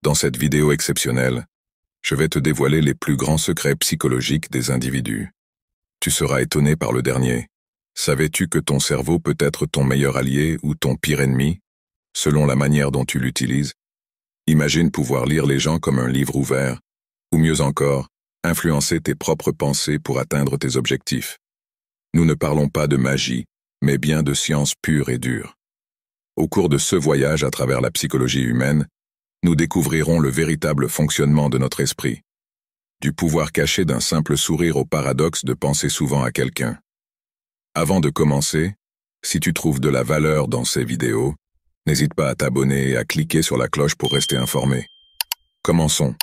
Dans cette vidéo exceptionnelle, je vais te dévoiler les plus grands secrets psychologiques des individus. Tu seras étonné par le dernier. Savais-tu que ton cerveau peut être ton meilleur allié ou ton pire ennemi, selon la manière dont tu l'utilises? Imagine pouvoir lire les gens comme un livre ouvert, ou mieux encore, influencer tes propres pensées pour atteindre tes objectifs. Nous ne parlons pas de magie, mais bien de science pure et dure. Au cours de ce voyage à travers la psychologie humaine, nous découvrirons le véritable fonctionnement de notre esprit. Du pouvoir caché d'un simple sourire au paradoxe de penser souvent à quelqu'un. Avant de commencer, si tu trouves de la valeur dans ces vidéos, n'hésite pas à t'abonner et à cliquer sur la cloche pour rester informé. Commençons.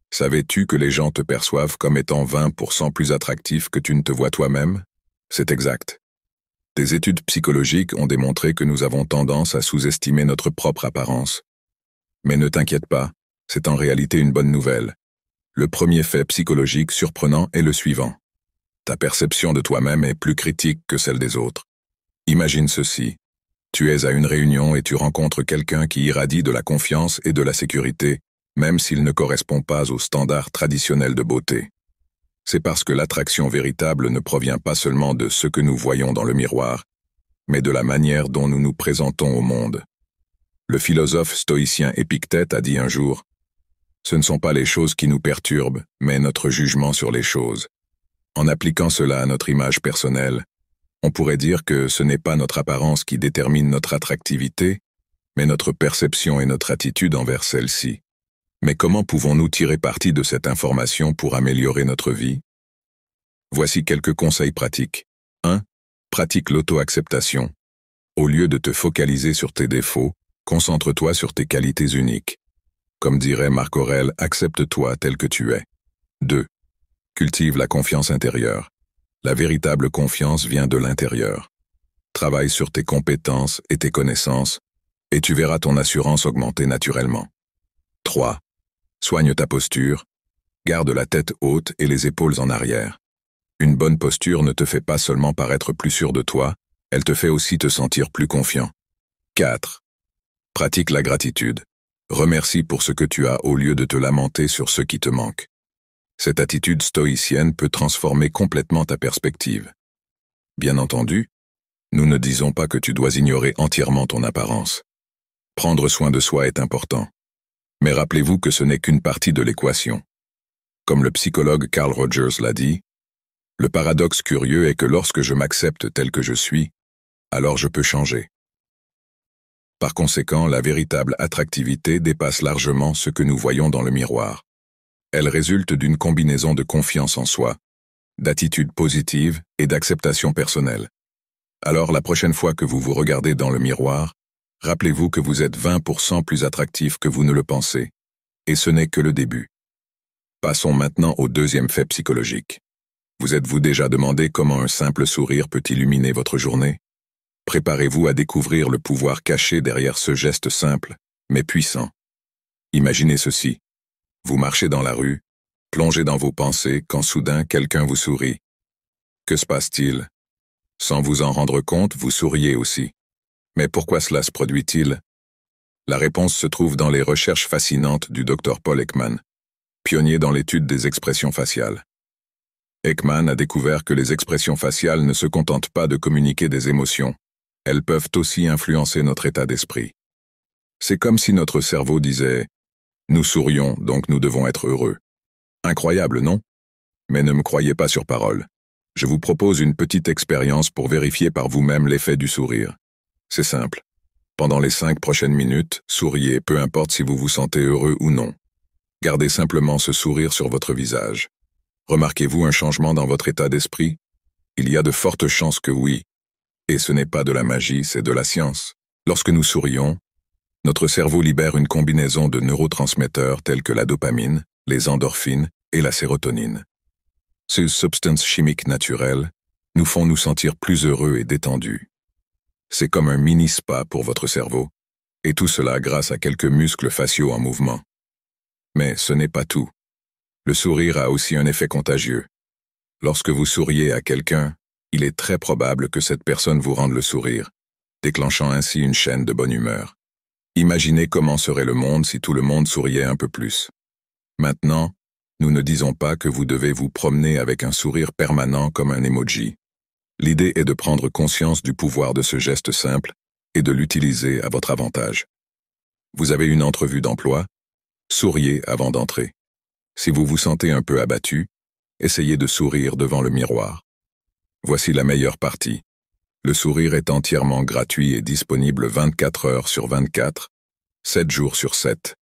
Savais-tu que les gens te perçoivent comme étant 20% plus attractif que tu ne te vois toi-même? C'est exact. Des études psychologiques ont démontré que nous avons tendance à sous-estimer notre propre apparence. Mais ne t'inquiète pas, c'est en réalité une bonne nouvelle. Le premier fait psychologique surprenant est le suivant. Ta perception de toi-même est plus critique que celle des autres. Imagine ceci. Tu es à une réunion et tu rencontres quelqu'un qui irradie de la confiance et de la sécurité, même s'il ne correspond pas aux standards traditionnels de beauté. C'est parce que l'attraction véritable ne provient pas seulement de ce que nous voyons dans le miroir, mais de la manière dont nous nous présentons au monde. Le philosophe stoïcien Épictète a dit un jour « Ce ne sont pas les choses qui nous perturbent, mais notre jugement sur les choses. » En appliquant cela à notre image personnelle, on pourrait dire que ce n'est pas notre apparence qui détermine notre attractivité, mais notre perception et notre attitude envers celle-ci. Mais comment pouvons-nous tirer parti de cette information pour améliorer notre vie? Voici quelques conseils pratiques. 1. Pratique l'auto-acceptation. Au lieu de te focaliser sur tes défauts, concentre-toi sur tes qualités uniques. Comme dirait Marc Aurèle, accepte-toi tel que tu es. 2. Cultive la confiance intérieure. La véritable confiance vient de l'intérieur. Travaille sur tes compétences et tes connaissances, et tu verras ton assurance augmenter naturellement. 3. Soigne ta posture. Garde la tête haute et les épaules en arrière. Une bonne posture ne te fait pas seulement paraître plus sûr de toi, elle te fait aussi te sentir plus confiant. 4. Pratique la gratitude. Remercie pour ce que tu as au lieu de te lamenter sur ce qui te manque. Cette attitude stoïcienne peut transformer complètement ta perspective. Bien entendu, nous ne disons pas que tu dois ignorer entièrement ton apparence. Prendre soin de soi est important. Mais rappelez-vous que ce n'est qu'une partie de l'équation. Comme le psychologue Carl Rogers l'a dit, le paradoxe curieux est que lorsque je m'accepte tel que je suis, alors je peux changer. Par conséquent, la véritable attractivité dépasse largement ce que nous voyons dans le miroir. Elle résulte d'une combinaison de confiance en soi, d'attitude positive et d'acceptation personnelle. Alors la prochaine fois que vous vous regardez dans le miroir, rappelez-vous que vous êtes 20% plus attractif que vous ne le pensez, et ce n'est que le début. Passons maintenant au deuxième fait psychologique. Vous êtes-vous déjà demandé comment un simple sourire peut illuminer votre journée? Préparez-vous à découvrir le pouvoir caché derrière ce geste simple, mais puissant. Imaginez ceci. Vous marchez dans la rue, plongez dans vos pensées quand soudain quelqu'un vous sourit. Que se passe-t-il? Sans vous en rendre compte, vous souriez aussi. Mais pourquoi cela se produit-il? La réponse se trouve dans les recherches fascinantes du Dr Paul Ekman, pionnier dans l'étude des expressions faciales. Ekman a découvert que les expressions faciales ne se contentent pas de communiquer des émotions, elles peuvent aussi influencer notre état d'esprit. C'est comme si notre cerveau disait « Nous sourions, donc nous devons être heureux ». Incroyable, non? Mais ne me croyez pas sur parole. Je vous propose une petite expérience pour vérifier par vous-même l'effet du sourire. C'est simple. Pendant les 5 prochaines minutes, souriez, peu importe si vous vous sentez heureux ou non. Gardez simplement ce sourire sur votre visage. Remarquez-vous un changement dans votre état d'esprit? Il y a de fortes chances que oui. Et ce n'est pas de la magie, c'est de la science. Lorsque nous sourions, notre cerveau libère une combinaison de neurotransmetteurs tels que la dopamine, les endorphines et la sérotonine. Ces substances chimiques naturelles nous font nous sentir plus heureux et détendus. C'est comme un mini-spa pour votre cerveau, et tout cela grâce à quelques muscles faciaux en mouvement. Mais ce n'est pas tout. Le sourire a aussi un effet contagieux. Lorsque vous souriez à quelqu'un, il est très probable que cette personne vous rende le sourire, déclenchant ainsi une chaîne de bonne humeur. Imaginez comment serait le monde si tout le monde souriait un peu plus. Maintenant, nous ne disons pas que vous devez vous promener avec un sourire permanent comme un emoji. L'idée est de prendre conscience du pouvoir de ce geste simple et de l'utiliser à votre avantage. Vous avez une entrevue d'emploi? Souriez avant d'entrer. Si vous vous sentez un peu abattu, essayez de sourire devant le miroir. Voici la meilleure partie. Le sourire est entièrement gratuit et disponible 24 heures sur 24, 7 jours sur 7.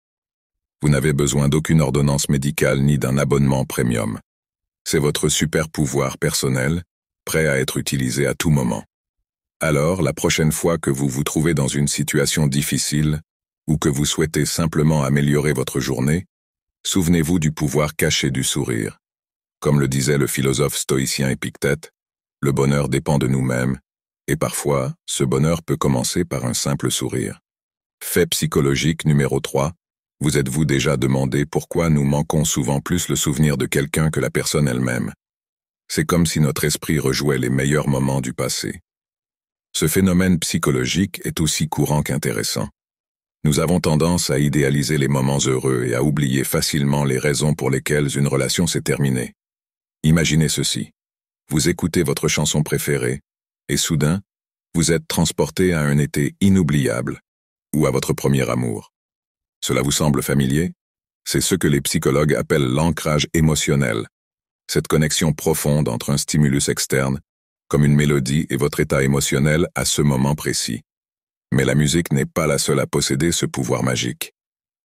Vous n'avez besoin d'aucune ordonnance médicale ni d'un abonnement premium. C'est votre super pouvoir personnel, prêt à être utilisé à tout moment. Alors, la prochaine fois que vous vous trouvez dans une situation difficile, ou que vous souhaitez simplement améliorer votre journée, souvenez-vous du pouvoir caché du sourire. Comme le disait le philosophe stoïcien Épictète, le bonheur dépend de nous-mêmes, et parfois, ce bonheur peut commencer par un simple sourire. Fait psychologique numéro 3, vous êtes-vous déjà demandé pourquoi nous manquons souvent plus le souvenir de quelqu'un que la personne elle-même? C'est comme si notre esprit rejouait les meilleurs moments du passé. Ce phénomène psychologique est aussi courant qu'intéressant. Nous avons tendance à idéaliser les moments heureux et à oublier facilement les raisons pour lesquelles une relation s'est terminée. Imaginez ceci. Vous écoutez votre chanson préférée, et soudain, vous êtes transporté à un été inoubliable, ou à votre premier amour. Cela vous semble familier? C'est ce que les psychologues appellent l'ancrage émotionnel. Cette connexion profonde entre un stimulus externe, comme une mélodie, et votre état émotionnel à ce moment précis. Mais la musique n'est pas la seule à posséder ce pouvoir magique.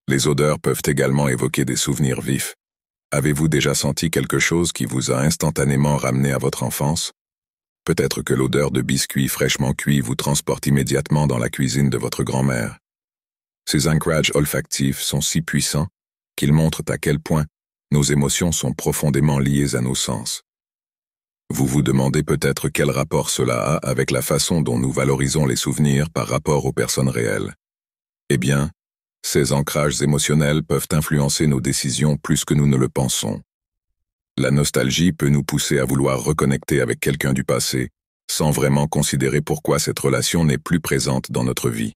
Les odeurs peuvent également évoquer des souvenirs vifs. Avez-vous déjà senti quelque chose qui vous a instantanément ramené à votre enfance? Peut-être que l'odeur de biscuits fraîchement cuits vous transporte immédiatement dans la cuisine de votre grand-mère. Ces ancrages olfactifs sont si puissants qu'ils montrent à quel point nos émotions sont profondément liées à nos sens. Vous vous demandez peut-être quel rapport cela a avec la façon dont nous valorisons les souvenirs par rapport aux personnes réelles. Eh bien, ces ancrages émotionnels peuvent influencer nos décisions plus que nous ne le pensons. La nostalgie peut nous pousser à vouloir reconnecter avec quelqu'un du passé, sans vraiment considérer pourquoi cette relation n'est plus présente dans notre vie.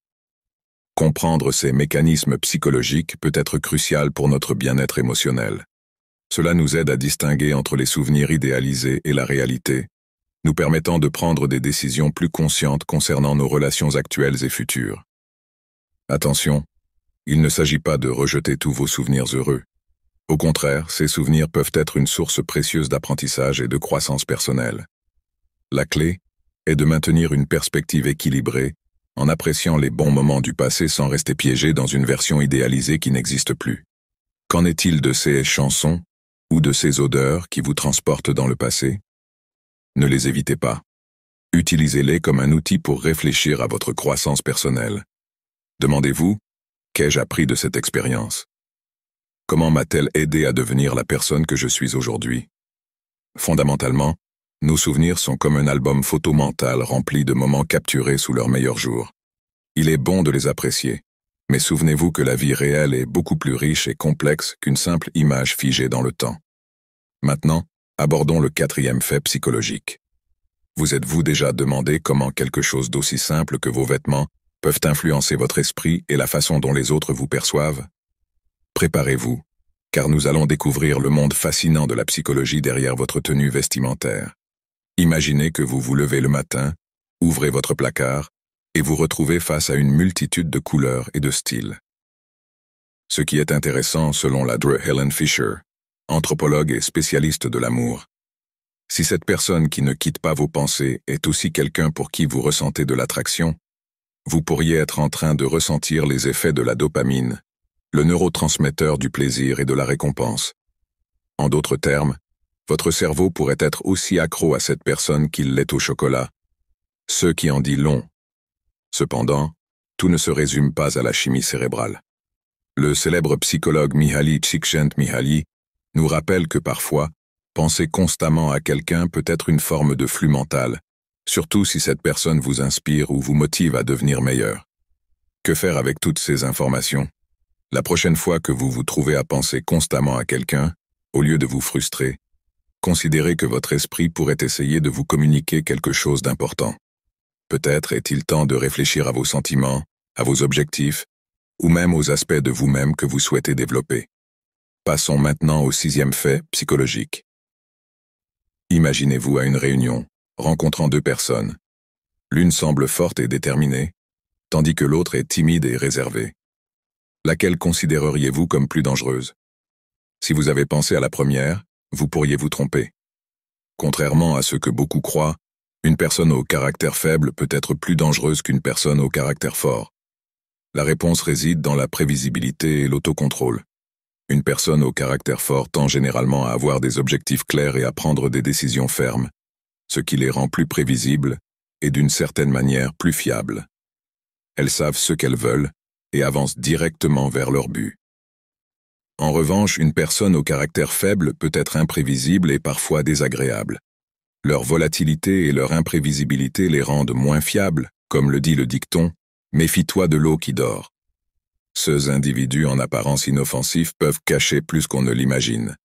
Comprendre ces mécanismes psychologiques peut être crucial pour notre bien-être émotionnel. Cela nous aide à distinguer entre les souvenirs idéalisés et la réalité, nous permettant de prendre des décisions plus conscientes concernant nos relations actuelles et futures. Attention, il ne s'agit pas de rejeter tous vos souvenirs heureux. Au contraire, ces souvenirs peuvent être une source précieuse d'apprentissage et de croissance personnelle. La clé est de maintenir une perspective équilibrée en appréciant les bons moments du passé sans rester piégé dans une version idéalisée qui n'existe plus. Qu'en est-il de ces chansons ou de ces odeurs qui vous transportent dans le passé? Ne les évitez pas. Utilisez-les comme un outil pour réfléchir à votre croissance personnelle. Demandez-vous, qu'ai-je appris de cette expérience? Comment m'a-t-elle aidé à devenir la personne que je suis aujourd'hui? Fondamentalement, nos souvenirs sont comme un album photo mental rempli de moments capturés sous leur meilleur jour. Il est bon de les apprécier, mais souvenez-vous que la vie réelle est beaucoup plus riche et complexe qu'une simple image figée dans le temps. Maintenant, abordons le 4e fait psychologique. Vous êtes-vous déjà demandé comment quelque chose d'aussi simple que vos vêtements peuvent influencer votre esprit et la façon dont les autres vous perçoivent? Préparez-vous, car nous allons découvrir le monde fascinant de la psychologie derrière votre tenue vestimentaire. Imaginez que vous vous levez le matin, ouvrez votre placard, et vous retrouvez face à une multitude de couleurs et de styles. Ce qui est intéressant selon la Dr. Helen Fisher, anthropologue et spécialiste de l'amour. Si cette personne qui ne quitte pas vos pensées est aussi quelqu'un pour qui vous ressentez de l'attraction, vous pourriez être en train de ressentir les effets de la dopamine, le neurotransmetteur du plaisir et de la récompense. En d'autres termes, votre cerveau pourrait être aussi accro à cette personne qu'il l'est au chocolat, ce qui en dit long. Cependant, tout ne se résume pas à la chimie cérébrale. Le célèbre psychologue Mihaly Csikszentmihalyi nous rappelle que parfois, penser constamment à quelqu'un peut être une forme de flux mental, surtout si cette personne vous inspire ou vous motive à devenir meilleur. Que faire avec toutes ces informations? La prochaine fois que vous vous trouvez à penser constamment à quelqu'un, au lieu de vous frustrer, considérez que votre esprit pourrait essayer de vous communiquer quelque chose d'important. Peut-être est-il temps de réfléchir à vos sentiments, à vos objectifs, ou même aux aspects de vous-même que vous souhaitez développer. Passons maintenant au 6e fait psychologique. Imaginez-vous à une réunion, rencontrant deux personnes. L'une semble forte et déterminée, tandis que l'autre est timide et réservée. Laquelle considéreriez-vous comme plus dangereuse? Si vous avez pensé à la première, vous pourriez vous tromper. Contrairement à ce que beaucoup croient, une personne au caractère faible peut être plus dangereuse qu'une personne au caractère fort. La réponse réside dans la prévisibilité et l'autocontrôle. Une personne au caractère fort tend généralement à avoir des objectifs clairs et à prendre des décisions fermes, ce qui les rend plus prévisibles et d'une certaine manière plus fiables. Elles savent ce qu'elles veulent et avancent directement vers leur but. En revanche, une personne au caractère faible peut être imprévisible et parfois désagréable. Leur volatilité et leur imprévisibilité les rendent moins fiables, comme le dit le dicton « Méfie-toi de l'eau qui dort ». Ces individus en apparence inoffensifs peuvent cacher plus qu'on ne l'imagine.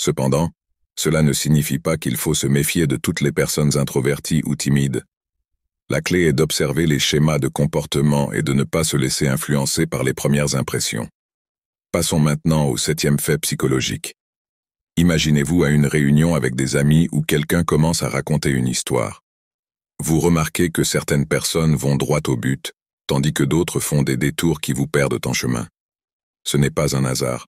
Cependant, cela ne signifie pas qu'il faut se méfier de toutes les personnes introverties ou timides. La clé est d'observer les schémas de comportement et de ne pas se laisser influencer par les premières impressions. Passons maintenant au 7e fait psychologique. Imaginez-vous à une réunion avec des amis où quelqu'un commence à raconter une histoire. Vous remarquez que certaines personnes vont droit au but, tandis que d'autres font des détours qui vous perdent en chemin. Ce n'est pas un hasard.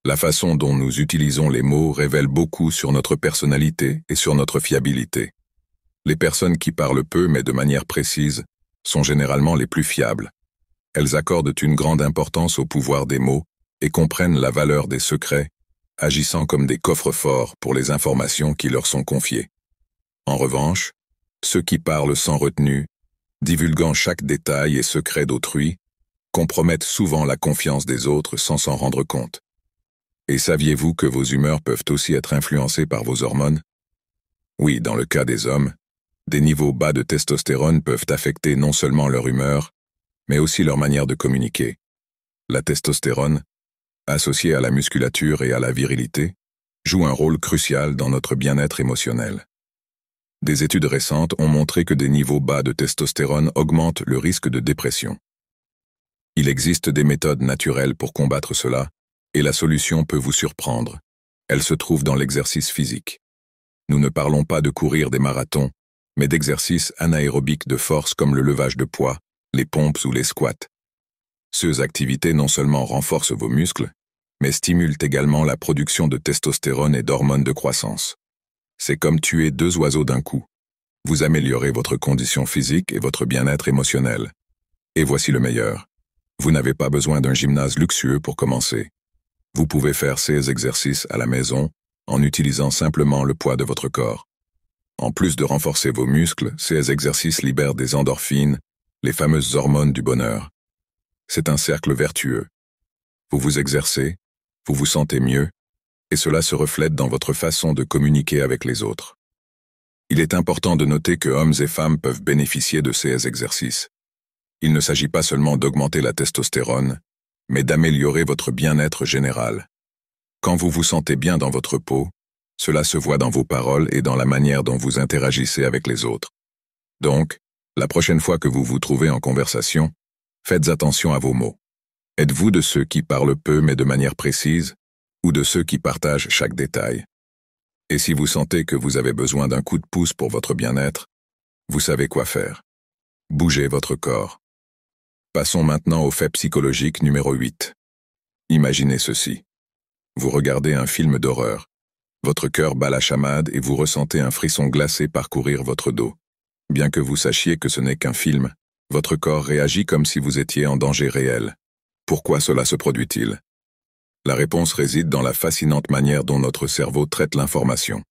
La façon dont nous utilisons les mots révèle beaucoup sur notre personnalité et sur notre fiabilité. Les personnes qui parlent peu mais de manière précise sont généralement les plus fiables. Elles accordent une grande importance au pouvoir des mots et comprennent la valeur des secrets, agissant comme des coffres-forts pour les informations qui leur sont confiées. En revanche, ceux qui parlent sans retenue, divulguant chaque détail et secret d'autrui, compromettent souvent la confiance des autres sans s'en rendre compte. Et saviez-vous que vos humeurs peuvent aussi être influencées par vos hormones? Oui, dans le cas des hommes, des niveaux bas de testostérone peuvent affecter non seulement leur humeur, mais aussi leur manière de communiquer. La testostérone, associée à la musculature et à la virilité, joue un rôle crucial dans notre bien-être émotionnel. Des études récentes ont montré que des niveaux bas de testostérone augmentent le risque de dépression. Il existe des méthodes naturelles pour combattre cela, et la solution peut vous surprendre. Elle se trouve dans l'exercice physique. Nous ne parlons pas de courir des marathons, mais d'exercices anaérobiques de force comme le levage de poids, les pompes ou les squats. Ces activités non seulement renforcent vos muscles, mais stimulent également la production de testostérone et d'hormones de croissance. C'est comme tuer deux oiseaux d'un coup. Vous améliorez votre condition physique et votre bien-être émotionnel. Et voici le meilleur. Vous n'avez pas besoin d'un gymnase luxueux pour commencer. Vous pouvez faire ces exercices à la maison en utilisant simplement le poids de votre corps. En plus de renforcer vos muscles, ces exercices libèrent des endorphines, les fameuses hormones du bonheur. C'est un cercle vertueux. Vous vous exercez, vous vous sentez mieux, et cela se reflète dans votre façon de communiquer avec les autres. Il est important de noter que hommes et femmes peuvent bénéficier de ces exercices. Il ne s'agit pas seulement d'augmenter la testostérone, mais d'améliorer votre bien-être général. Quand vous vous sentez bien dans votre peau, cela se voit dans vos paroles et dans la manière dont vous interagissez avec les autres. Donc, la prochaine fois que vous vous trouvez en conversation, faites attention à vos mots. Êtes-vous de ceux qui parlent peu mais de manière précise, ou de ceux qui partagent chaque détail? Et si vous sentez que vous avez besoin d'un coup de pouce pour votre bien-être, vous savez quoi faire. Bougez votre corps. Passons maintenant au fait psychologique numéro 8. Imaginez ceci. Vous regardez un film d'horreur. Votre cœur bat la chamade et vous ressentez un frisson glacé parcourir votre dos. Bien que vous sachiez que ce n'est qu'un film, votre corps réagit comme si vous étiez en danger réel. Pourquoi cela se produit-il? La réponse réside dans la fascinante manière dont notre cerveau traite l'information.